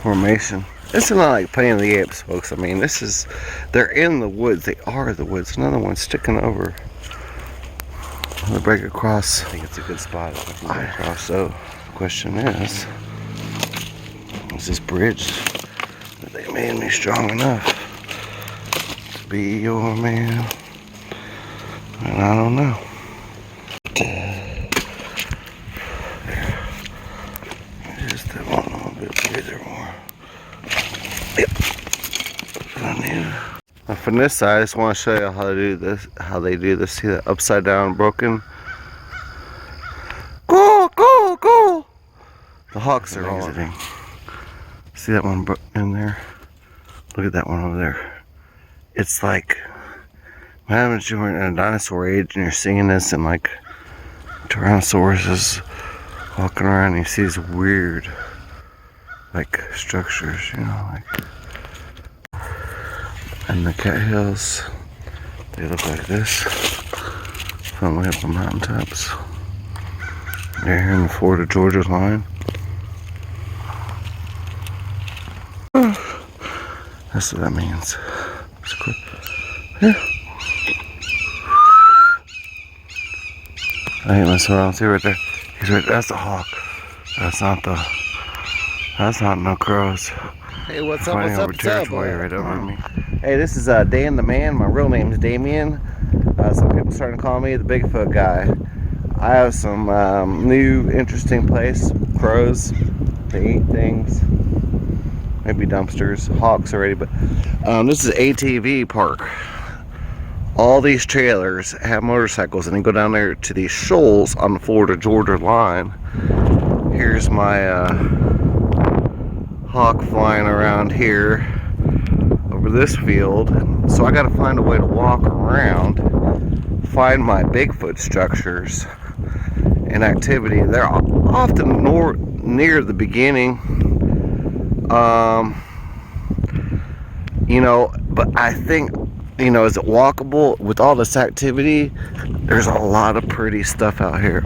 formation. This is not like Planet of the Apes, folks. I mean, they're in the woods. They are the woods. Another one sticking over. I'll break across. I think it's a good spot if I can get across. So, the question is this bridge that they made me strong enough to be your man? And I don't know. Just that one a little bit breather more. Yep. That's what I need. Now from this side, I just want to show you how they do this. See that upside down broken? Go, go, go! The hawks are exiting. See that one in there? Look at that one over there. It's like, what happens when you're in a dinosaur age and you're seeing this and like Tyrannosaurus is walking around and you see these weird like structures, you know, like. And the cattails, they look like this from way up the mountaintops. They're here in the Florida Georgia line. That's what that means. Yeah. I hate myself. I don't see right there. He's right. That's a hawk. That's not no crows. Hey, what's up? What's up? What's up? Right over me. Hey, this is Dan the Man. My real name is Damien. Some people starting to call me the Bigfoot guy. I have some new interesting place. Crows. They eat things. Maybe dumpsters. Hawks already, but this is ATV park. All these trailers have motorcycles, and they go down there to these shoals on the Florida Georgia line. Here's my hawk flying around here over this field. So I got to find a way to walk around, find my Bigfoot structures and activity. They're often near the beginning, you know, but I think, you know, is it walkable with all this activity? There's a lot of pretty stuff out here.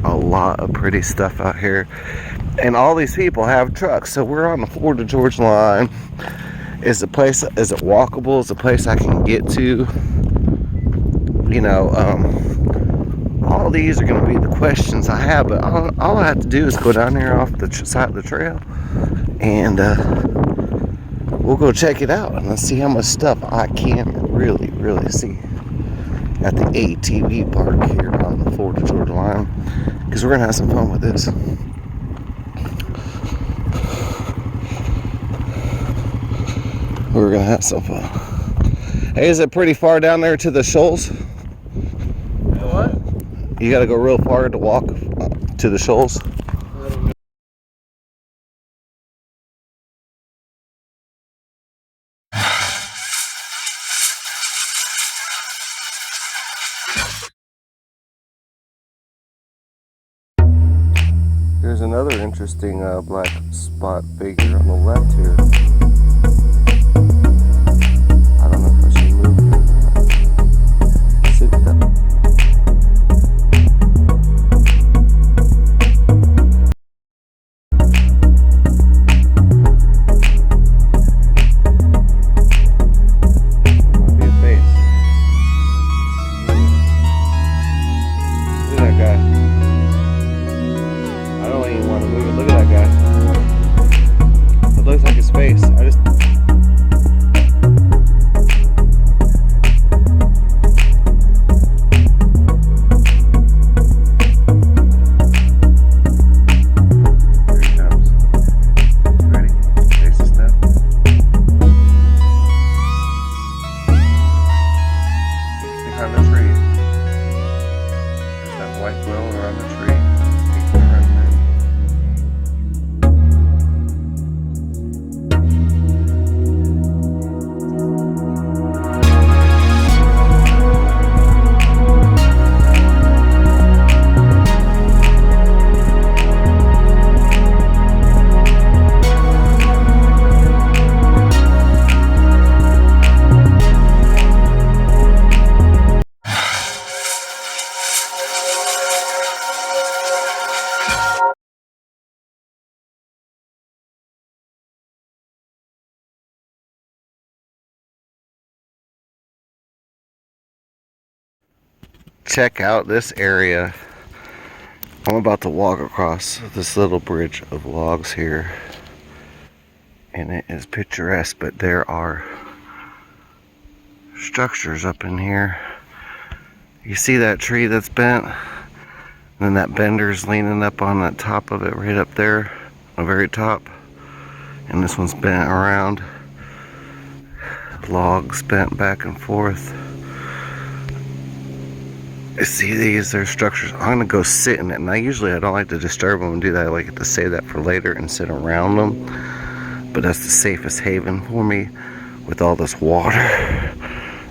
And all these people have trucks. So we're on the Florida Georgia line. Is it walkable? Is it a place I can get to? You know, all these are going to be the questions I have. But all I have to do is go down here off the side of the trail. And we'll go check it out. And let's see how much stuff I can really see at the ATV park here on the Florida Georgia line, because we're gonna have some fun with this. We're gonna have some fun. Hey, is it pretty far down there to the shoals? What? You gotta go real far to walk to the shoals. Here's another interesting black spot figure on the left here. I don't know if I should move it or not. Sit down. Might be a face. Look at that guy. I don't even want to move it. Look at that guy. It looks like his face. Here he comes. Ready? Face the step. He's behind the tree. There's that white glow around the tree. check out this area. I'm about to walk across this little bridge of logs here, and it is picturesque, but there are structures up in here. You see that tree that's bent? And then that bender's leaning up on the top of it right up there, the very top. And this one's bent around. Logs bent back and forth. I see these, they're structures. I'm gonna go sit in it, and I don't like to disturb them and do that. I like to save that for later and sit around them. But that's the safest haven for me with all this water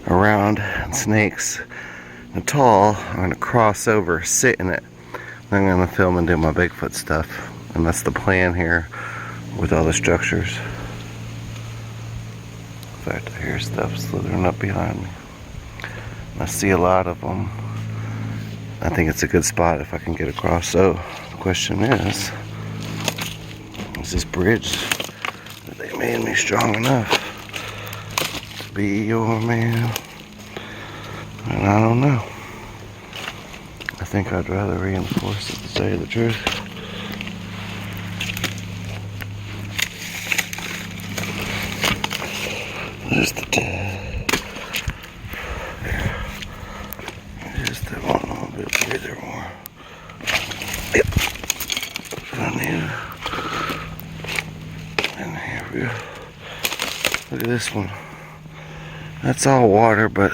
around and snakes. And tall, I'm gonna cross over, sit in it. Then I'm gonna film and do my Bigfoot stuff. And that's the plan here with all the structures. In fact, I hear stuff slithering up behind me. I see a lot of them. I think it's a good spot if I can get across. So the question is this bridge that they made me strong enough to be your man? And I don't know. I think I'd rather reinforce it, to tell you the truth. There's the dead. Just that one a little bit breather more. Yep. I need it. And here we go. Look at this one. That's all water, but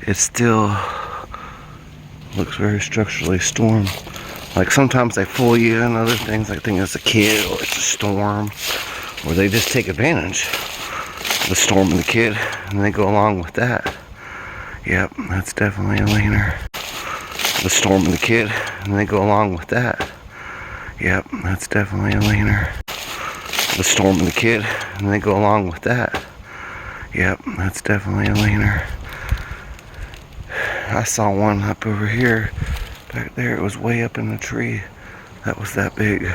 it still looks very structurally stormed. Like sometimes they fool you, and other things I think it's a kid or it's a storm, or they just take advantage of the storm and the kid, and they go along with that. Yep, that's definitely a leaner. The storm and the kid, and they go along with that. Yep, that's definitely a leaner. The storm and the kid, and they go along with that. Yep, that's definitely a leaner. I saw one up over here, back there. It was way up in the tree. That was that big.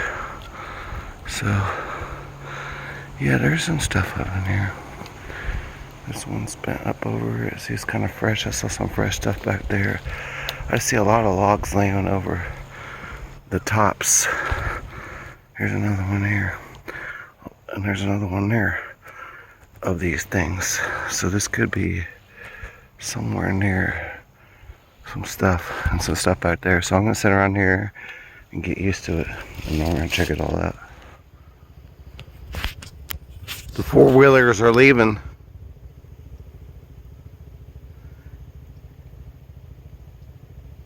So, yeah, there's some stuff up in here. This one's bent up over it. See, it's kind of fresh. I saw some fresh stuff back there. I see a lot of logs laying over the tops. Here's another one here. And there's another one there of these things. So this could be somewhere near some stuff, and some stuff back there. So I'm gonna sit around here and get used to it, and then we're gonna check it all out. The four-wheelers are leaving.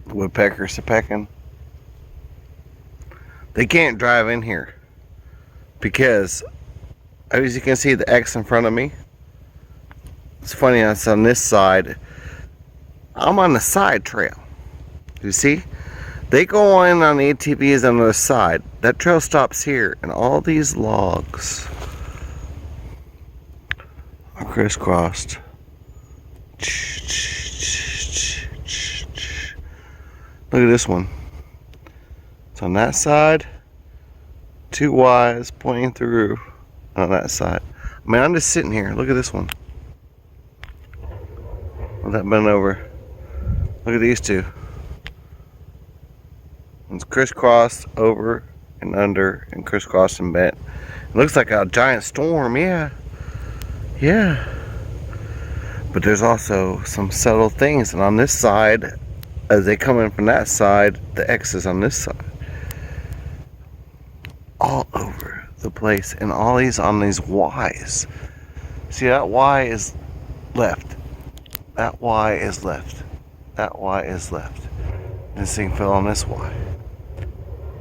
The woodpeckers are pecking. They can't drive in here because, as you can see, the X in front of me. It's funny, it's on this side. I'm on the side trail. You see? They go in on the ATVs on the other side. That trail stops here, and all these logs are crisscrossed. Look at this one. It's on that side. Two Y's pointing through on that side. I mean, I'm just sitting here. Look at this one. With that bent over. Look at these two. It's crisscrossed over and under and crisscrossed and bent. It looks like a giant storm, yeah. Yeah. But there's also some subtle things. And on this side, as they come in from that side, the X is on this side. All over the place. And all these on these Y's. See, that Y is left. That Y is left. That Y is left. This thing fell on this Y.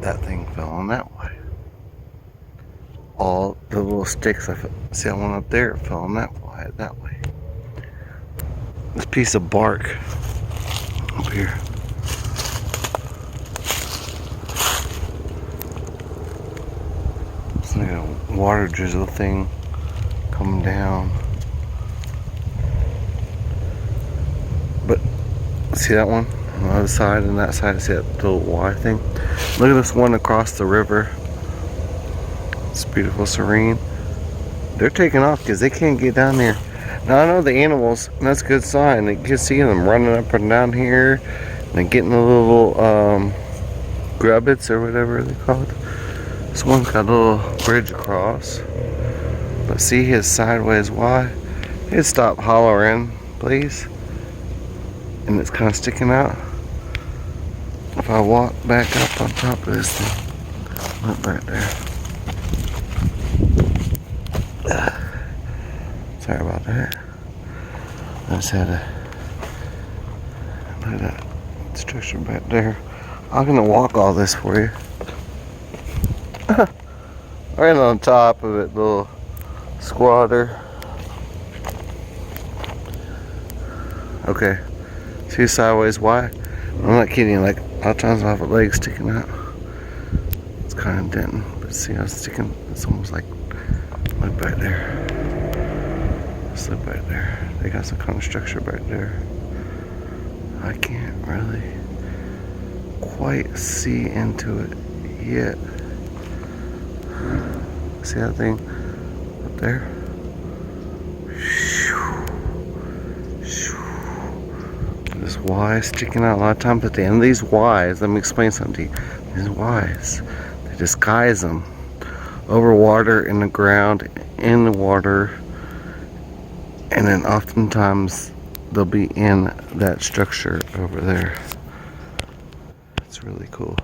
That thing fell on that Y. All the little sticks, see that one up there, fell on that Y, that way. This piece of bark up here. It's like a water drizzle thing coming down. But see that one on the other side and that side? See that little Y thing? Look at this one across the river. It's beautiful, serene. They're taking off because they can't get down there. Now I know the animals, and that's a good sign. You can see them running up and down here, and getting the little grubbits or whatever they call it. This one's got a little bridge across. But see his sideways Y? He'd stop hollering, please. And it's kind of sticking out. If I walk back up on top of this thing, look right there. Sorry about that. I just had to look at that structure back there. I'm gonna walk all this for you. Right on top of it, little squatter. Okay, see sideways Y? I'm not kidding, like a lot of times I have a leg sticking out. It's kind of denting, but see how it's sticking? It's almost like, look back there. Just look back there. They got some kind of structure back there. I can't really quite see into it yet. See that thing up there? This Y sticking out a lot of times at the end of these Y's. Let me explain something to you. These Y's, they disguise them over water, in the ground, in the water, and then oftentimes they'll be in that structure over there. It's really cool.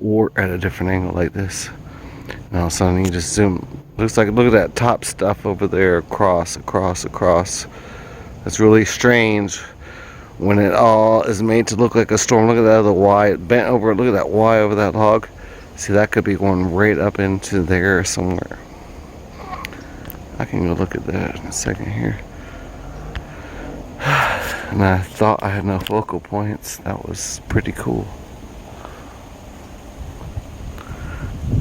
Or at a different angle like this. And all of a sudden you just zoom. Looks like, look at that top stuff over there, across. That's really strange when it all is made to look like a storm. Look at that other Y, it bent over. Look at that Y over that log. See, that could be going right up into there somewhere. I can go look at that in a second here. And I thought I had no focal points. That was pretty cool.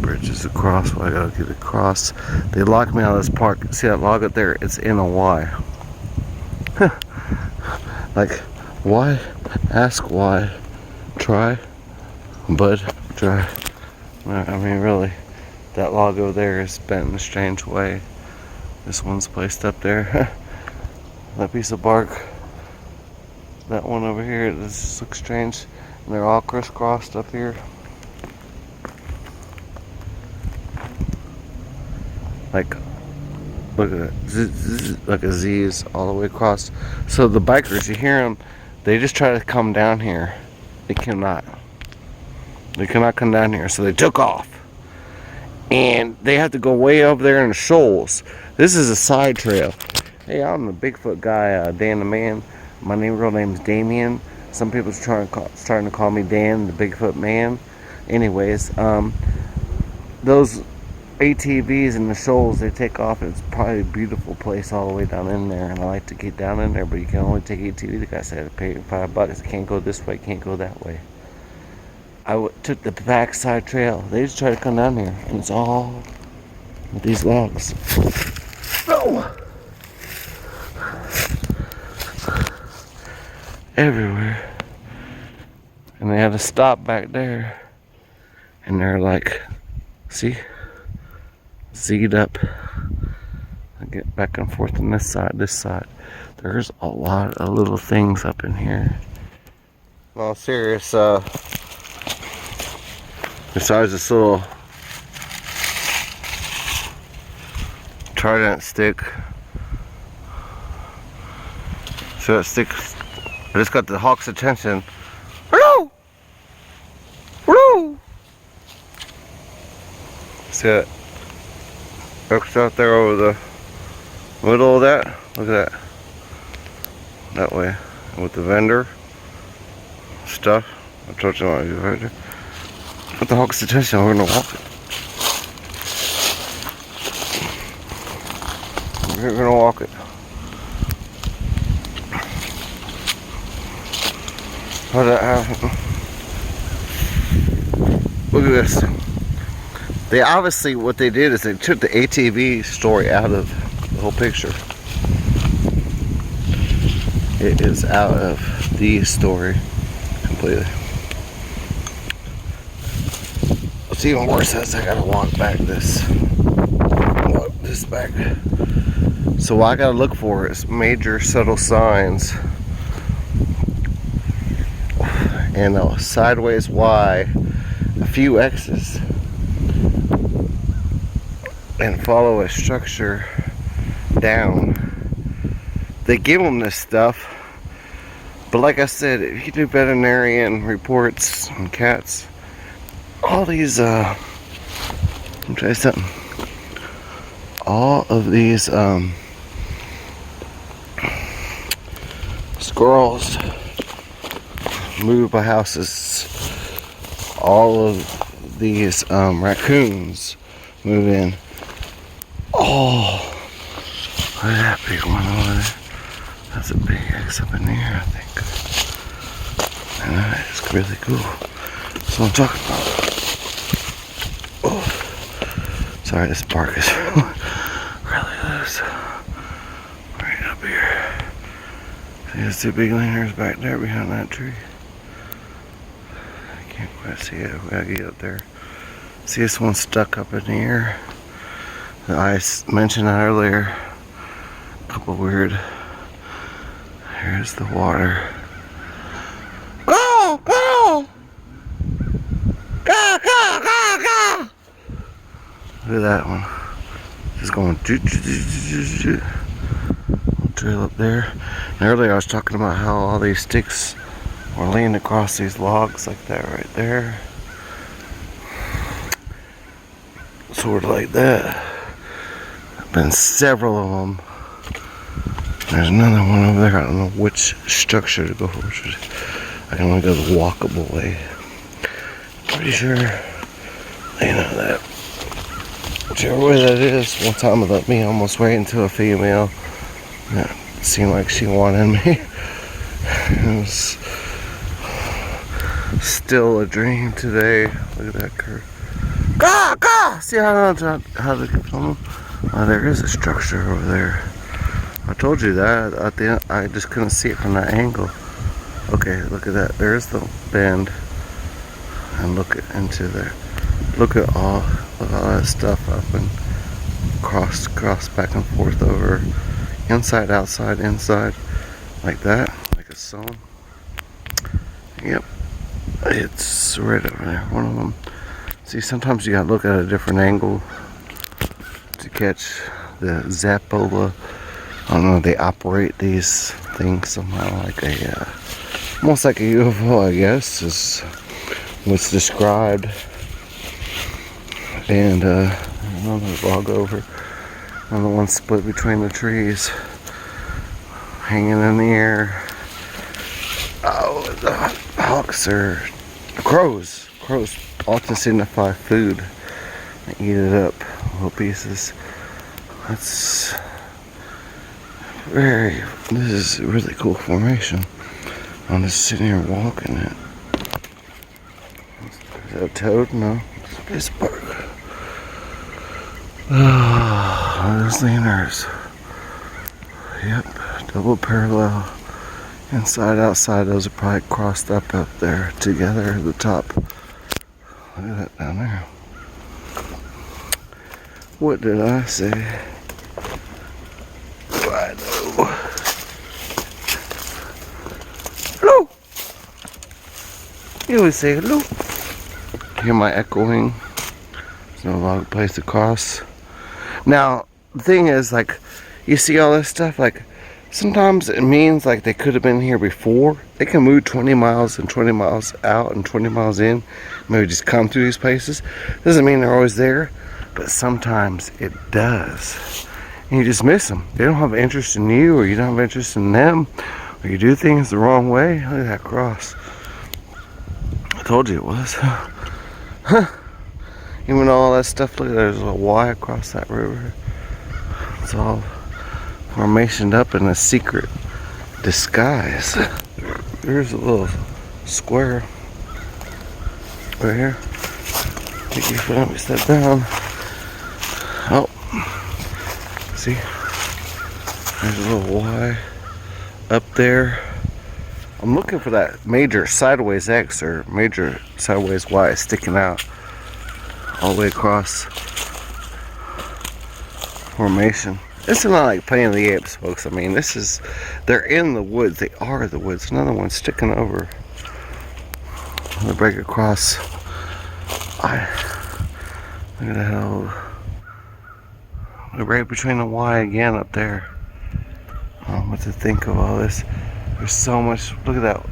Bridges across, well, I gotta get across. They locked me out of this park. See that log up there? It's in a Y. Like, why? Ask why. Try, bud, try. I mean, really, that log over there is bent in a strange way. This one's placed up there. That piece of bark. That one over here, this looks strange. And they're all crisscrossed up here. Like, look at that, like a Z is all the way across. So the bikers, you hear them, they just try to come down here. They cannot come down here, so they took off. And they have to go way over there in the shoals. This is a side trail. Hey, I'm the Bigfoot guy, Dan the Man. My real name's Damien. Some people are starting to call me Dan, the Bigfoot Man. Anyways, those ATVs in the shoals, they take off. It's probably a beautiful place all the way down in there, and I like to get down in there, but you can only take ATV. The guy said I paid $5. I can't go this way, can't go that way. I took the backside trail. They just try to come down here, and it's all with these logs. Oh! Everywhere. And they had to stop back there, and they're like, see? Z'd up. I get back and forth on this side. There's a lot of little things up in here. Well, serious, besides this little trident stick. So that stick, I just got the hawk's attention. Hello! Hello! See that? Hooks out there over the middle of that. Look at that. That way. With the vendor stuff. I told you I want to do right there. Put the hawk's attention, we're gonna walk it. We're gonna walk it. How did that happen? Look at this. They obviously, what they did is they took the ATV story out of the whole picture. It is out of the story completely. What's even worse is I gotta walk back this this back. So what I gotta look for is major subtle signs and a sideways Y, a few X's, and follow a structure down. They give them this stuff, but like I said, if you do veterinarian reports on cats, all these let me try something. All of these squirrels move by houses. All of these raccoons move in. Oh, look at that big one over there. That's a big X up in the air, I think. And that is really cool. That's what I'm talking about. Oh. Sorry, this bark is really loose. Right up here. See those two big leaners back there behind that tree? I can't quite see it. We gotta get up there. See this one stuck up in the air? I mentioned that earlier. A couple weird. Here's the water. Go! Go! Go! Go! Go! Go! Look at that one. Just going trail up there. And earlier I was talking about how all these sticks were laying across these logs like that right there. Sort of like that. Been several of them. There's another one over there. I don't know which structure to go for. I can only go the walkable way. Pretty sure they know that. Whichever way that is. One time it let me almost wait until a female. It seemed like she wanted me. It was still a dream today. Look at that curve. Go! Go! See how to film them? There is a structure over there. I told you that. I think I just couldn't see it from that angle. Okay, look at that. There's the bend. And look into there. Look at all that stuff up and cross back and forth over. Inside, outside, inside. Like that. Like a song. Yep. It's right over there. One of them. See, sometimes you gotta look at a different angle to catch the Zappola. I don't know, they operate these things somehow like a, almost like a UFO, I guess, is what's described. And another log over, another one split between the trees, hanging in the air. Oh, the hawks are crows. Crows often signify food. They eat it up, little pieces. That's this is a really cool formation. I'm just sitting here walking it. Is that a toad? No. It's a bird. Those leaners. Yep, double parallel. Inside, outside, those are probably crossed up there together at the top. Look at that down there. What did I say? I know. Hello. You always say hello. Hear my echoing. There's no long place to cross. Now, the thing is, like, you see all this stuff, like, sometimes it means like they could have been here before. They can move 20 miles and 20 miles out and 20 miles in. Maybe just come through these places. Doesn't mean they're always there, but sometimes it does. And you just miss them. They don't have interest in you, or you don't have interest in them, or you do things the wrong way. Look at that cross. I told you it was. Huh. Even though all that stuff, look, there's a Y across that river. It's all formationed up in a secret disguise. There's a little square right here. Take your foot, let me step down. Oh, see, there's a little Y up there. I'm looking for that major sideways X or major sideways Y sticking out all the way across formation. This is not like Planet of the Apes, folks. I mean, they're in the woods. They are the woods. Another one sticking over. They break across. Look at that old. Right between the Y again up there. I don't know what to think of all this. There's so much. Look at that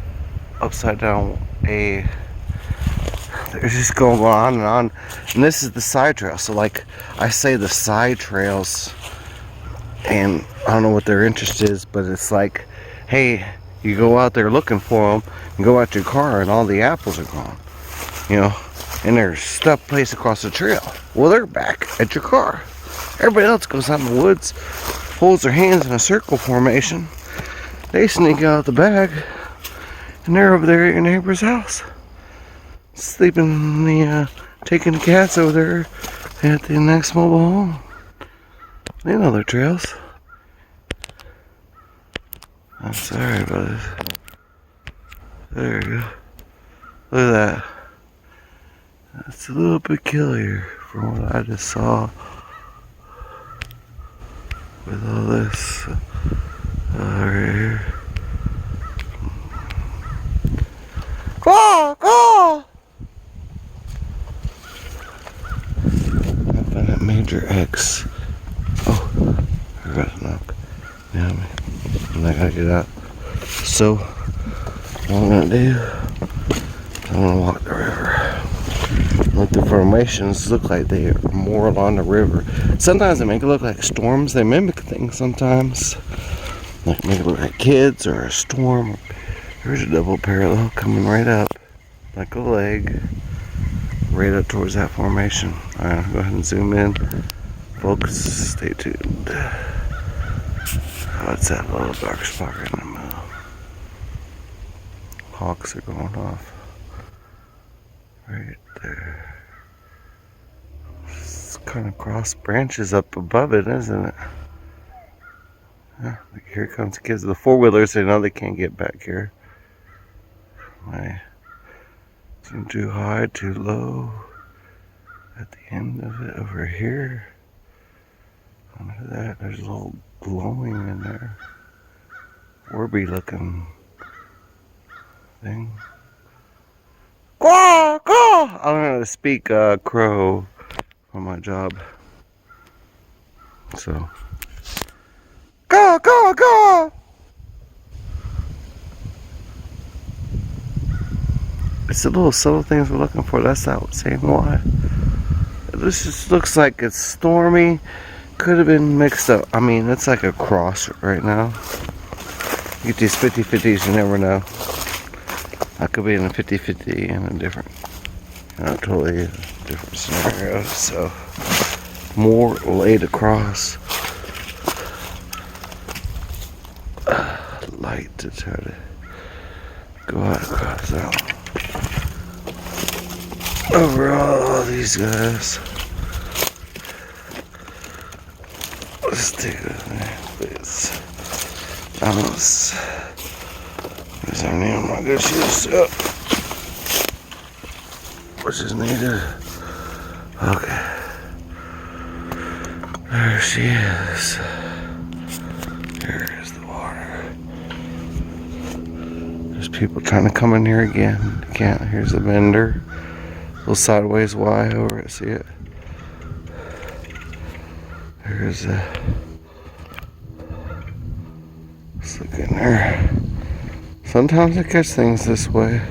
upside down A. There's just going on and on. And this is the side trail. So, like I say, the side trails. And I don't know what their interest is, but it's like, hey, you go out there looking for them, and go out to your car, and all the apples are gone. You know, and they're stuff placed across the trail. Well, they're back at your car. Everybody else goes out in the woods, holds their hands in a circle formation. They sneak out the bag, and they're over there at your neighbor's house, sleeping in the, taking the cats over there at the next mobile home. They know their trails. I'm sorry about this. There we go. Look at that. That's a little peculiar from what I just saw with all this right here. Go! I found that Major X. Oh, I got a knock. Yeah, and I gotta get out. So, what I'm gonna do, I'm gonna walk the river. Like the formations look like they are more along the river. Sometimes they make it look like storms. They mimic things sometimes. Like make it look like kids or a storm. There's a double parallel coming right up. Like a leg. Right up towards that formation. Alright, go ahead and zoom in. Folks, stay tuned. What's that little dark spot right in the middle? Hawks are going off. Right there. It's kind of cross branches up above it, isn't it? Yeah, here comes the kids. The four-wheelers, they know they can't get back here. Too high, too low. At the end of it over here. Look at that, there's a little glowing in there. Orby looking thing. Caw, caw. I don't know how to speak crow on my job. So. Caw, caw, caw. It's the little subtle things we're looking for. That's not saying why. This just looks like it's stormy. Could have been mixed up. I mean, it's like a cross right now. You get these 50-50s, you never know. I could be in a 50-50 in a different, totally different scenario. So, more laid across. Light to try to go out across that one. Over all these guys. Let's take it, please. Vamos. There's our name. My good shoes up. Which is needed. Okay. There she is. Here's the water. There's people trying to come in here again. Can't. Here's the vendor. Little sideways Y over it. See it? There's a. Let's look in there. Sometimes I catch things this way.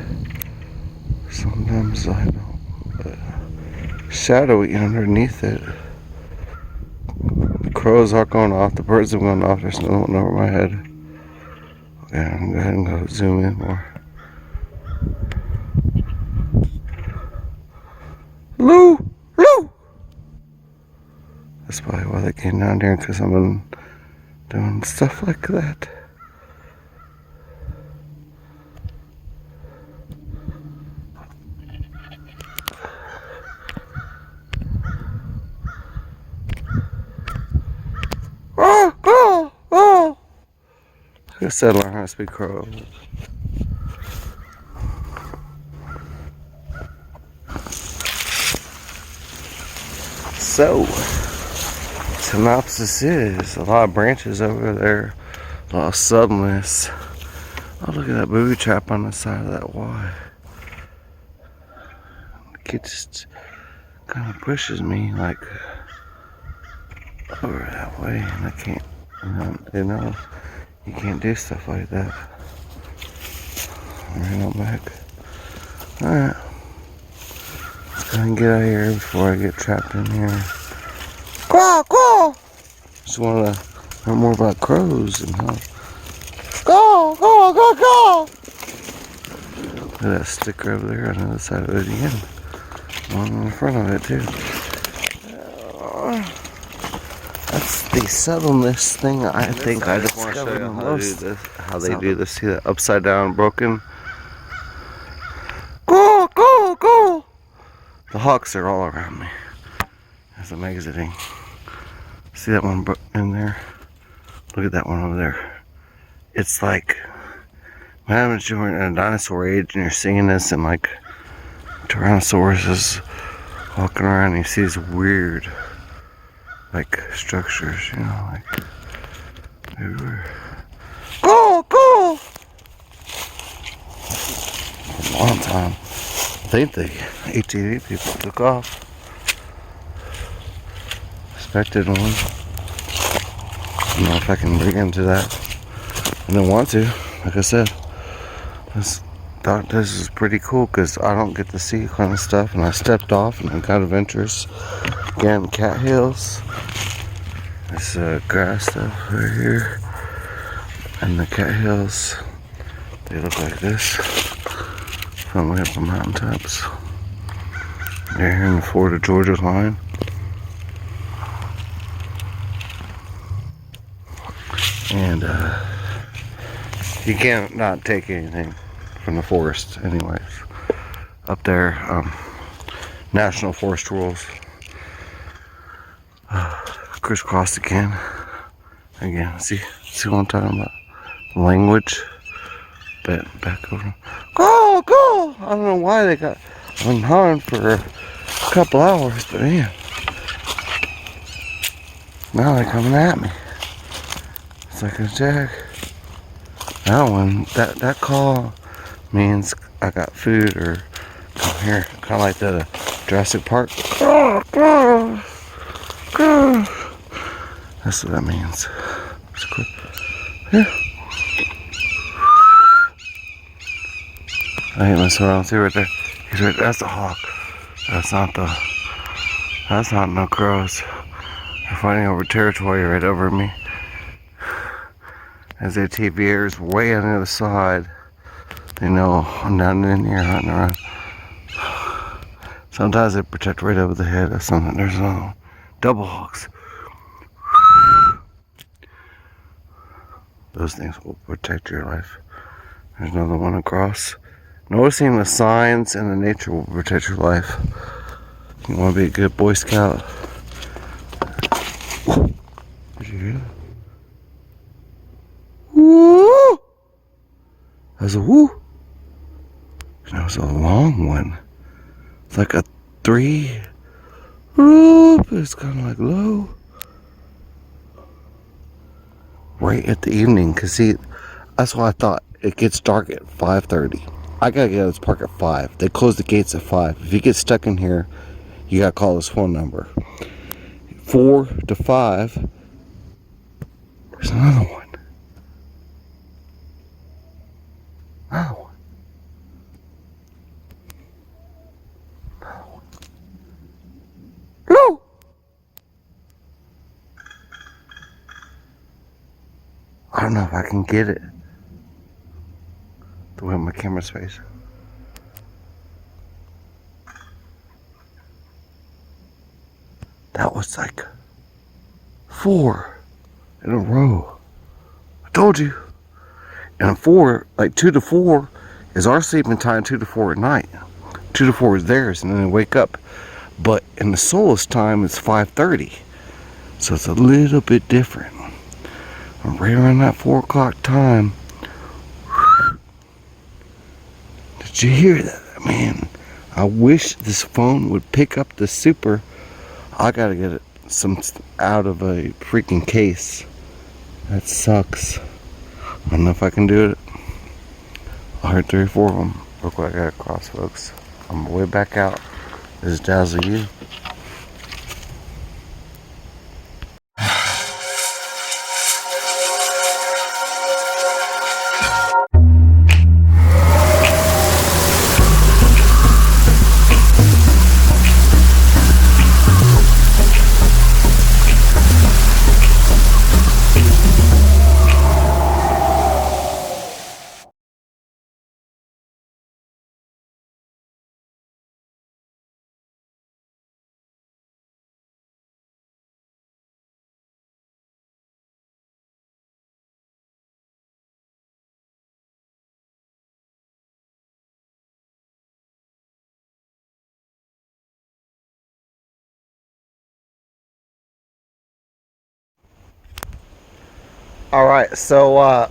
Sometimes I don't. But shadowy underneath it. The crows are going off. The birds have gone off. There's another one over my head. Okay, I'm gonna go ahead and go zoom in more. Lou! Lou! That's probably why they came down here, because I've been doing stuff like that. Oh! Oh! Oh! I guess I learn how to speak crow. So, let's synopsis is a lot of branches over there, a lot of sublness. Oh, look at that booby trap on the side of that Y. The kid just kind of pushes me like over that way, and I can't, you can't do stuff like that. Right on back. Alright. Let's go and get out of here before I get trapped in here. Go! Just want to learn more about crows and how. Go! Look at that sticker over there on the other side of it again. One in the front of it too. That's the subtleness thing I think I discovered the most. How they do this. See that upside down broken? Go! The hawks are all around me as I'm exiting. See that one in there? Look at that one over there. It's like, imagine you're in a dinosaur age and you're seeing this, and like Tyrannosaurus is walking around and you see these weird like structures, like everywhere. Go! For a long time, I think the ATV people took off. Expected one. I don't know if I can dig into that. I don't want to. Like I said, I thought this is pretty cool because I don't get to see kind of stuff, and I stepped off and I got adventures. Again, cat hills. This grass stuff right here, and the cat hills. They look like this. From way up on mountaintops. They're here in the Florida-Georgia line. And you can't not take anything from the forest anyways. Up there, national forest rules. Crisscrossed again. See what I'm talking about? Language. Back over. Go! I don't know why they got unharmed for a couple hours, but man, now they're coming at me. It's like a jag. That one, that call means I got food, or come here, kind of like the Jurassic Park. That's what that means. It's cool. Yeah. I hate myself. I don't see right there. He's right. That's a hawk. That's not no crows. They're fighting over territory right over me. As ATVers way on the other side, they know I'm down in here hunting around. Sometimes they protect right over the head of something. There's another one. Double hawks. Those things will protect your life. There's another one across. Noticing the signs and the nature will protect your life. You want to be a good Boy Scout. Did you hear that? Woo! That was a woo. And that was a long one. It's like a 3. Whoop! It's kind of like low. Right at the evening, cause see, that's why I thought it gets dark at 5:30. I gotta get out of this park at 5. They close the gates at 5. If you get stuck in here, you gotta call this phone number. 4 to 5. There's another one. Another one. No. I don't know if I can get it. The way my camera's facing. That was like 4 in a row. I told you. And 4, like 2 to 4 is our sleeping time, 2 to 4 at night. 2 to 4 is theirs, and then they wake up. But in the Solus time, it's 5:30. So it's a little bit different. Right around that 4 o'clock time. Did you hear that? Man, I wish this phone would pick up the super. I gotta get it some out of a freaking case. That sucks. I don't know if I can do it. I heard 3 or 4 of them. Look what I got across, folks. I'm way back out. This is Dazzle you. Alright, so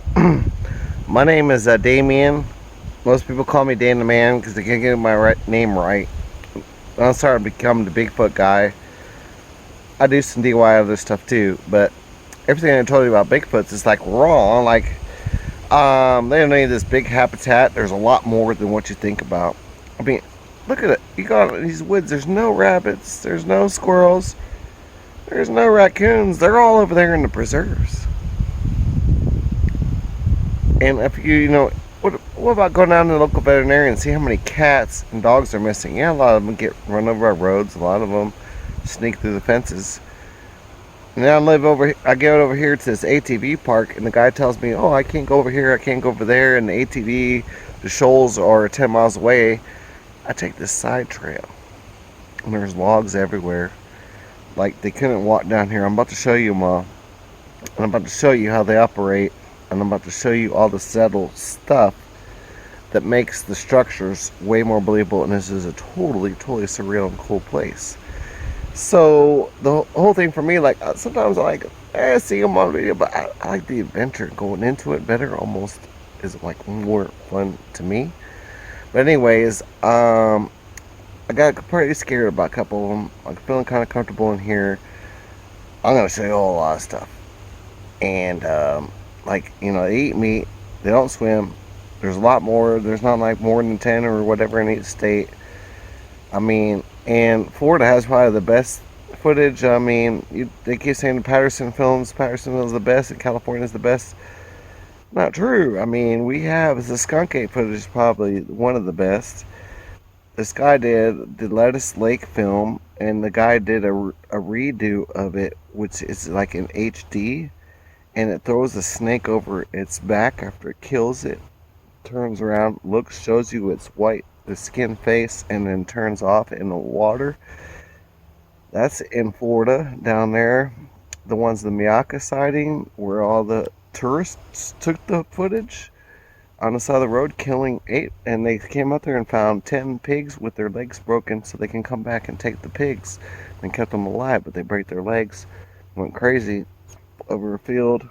my name is Damien. Most people call me Dan the Man because they can't get my name right. I'm starting to become the Bigfoot guy. I do some DIY other stuff too, but everything I told you about Bigfoots is like wrong. Like, they don't need this big habitat. There's a lot more than what you think about. I mean, look at it. You got these woods. There's no rabbits. There's no squirrels. There's no raccoons. They're all over there in the preserves. And if you know, what about going down to the local veterinarian and see how many cats and dogs are missing? Yeah, a lot of them get run over our roads. A lot of them sneak through the fences. And now I get over here to this ATV park, and the guy tells me, oh, I can't go over here, I can't go over there, and the ATV, the shoals are 10 miles away. I take this side trail, and there's logs everywhere. Like, they couldn't walk down here. I'm about to show you them all. And I'm about to show you how they operate, and I'm about to show you all the settled stuff that makes the structures way more believable, and this is a totally surreal and cool place. So the whole thing for me, like, sometimes I see them on video, but I like the adventure. Going into it better almost is like more fun to me. But anyways, I got pretty scared about a couple of them. I'm feeling kind of comfortable in here. I'm gonna show you a whole lot of stuff. And like, you know, they eat meat. They don't swim. There's a lot more. There's not like more than 10 or whatever in each state. I mean, and Florida has probably the best footage. I mean, they keep saying the Pattersonville's the best, and California's the best. Not true. I mean, we have the skunk ape footage is probably one of the best. This guy did the Lettuce Lake film, and the guy did a redo of it, which is like in HD, and it throws a snake over its back after it kills it, turns around, looks, shows you its white, the skin face, and then turns off in the water. That's in Florida down there. The one's the Miaka sighting, where all the tourists took the footage on the side of the road, killing 8, and they came out there and found 10 pigs with their legs broken so they can come back and take the pigs, and kept them alive, but they break their legs, went crazy over a field.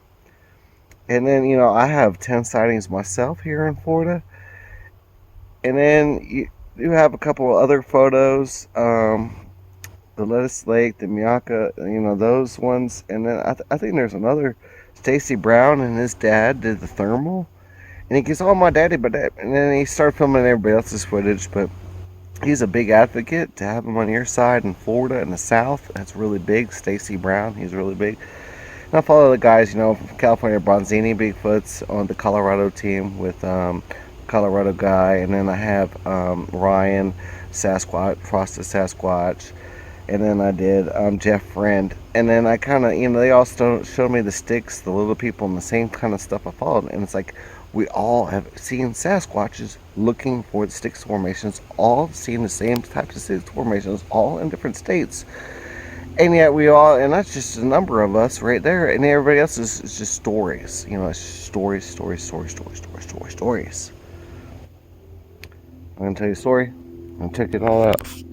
And then, you know, I have 10 sightings myself here in Florida. And then you have a couple of other photos, the Lettuce Lake, the Miaka, you know, those ones. And then I think there's another, Stacy Brown and his dad did the thermal. And he goes, oh, my daddy, but that. And then he started filming everybody else's footage. But he's a big advocate to have him on your side in Florida in the South. That's really big. Stacy Brown, he's really big. And I follow the guys, you know, from California, Bronzini Bigfoots on the Colorado team with Colorado guy, and then I have Ryan Sasquatch, Frosted Sasquatch, and then I did Jeff Friend, and then I kind of, you know, they all showed me the sticks, the little people, and the same kind of stuff I followed, and it's like we all have seen Sasquatches looking for the Styx formations, all seen the same types of Styx formations, all in different states. And yet we all, and that's just a number of us right there, and everybody else is just stories. You know, it's stories. I'm going to tell you a story. I'm going to check it all out.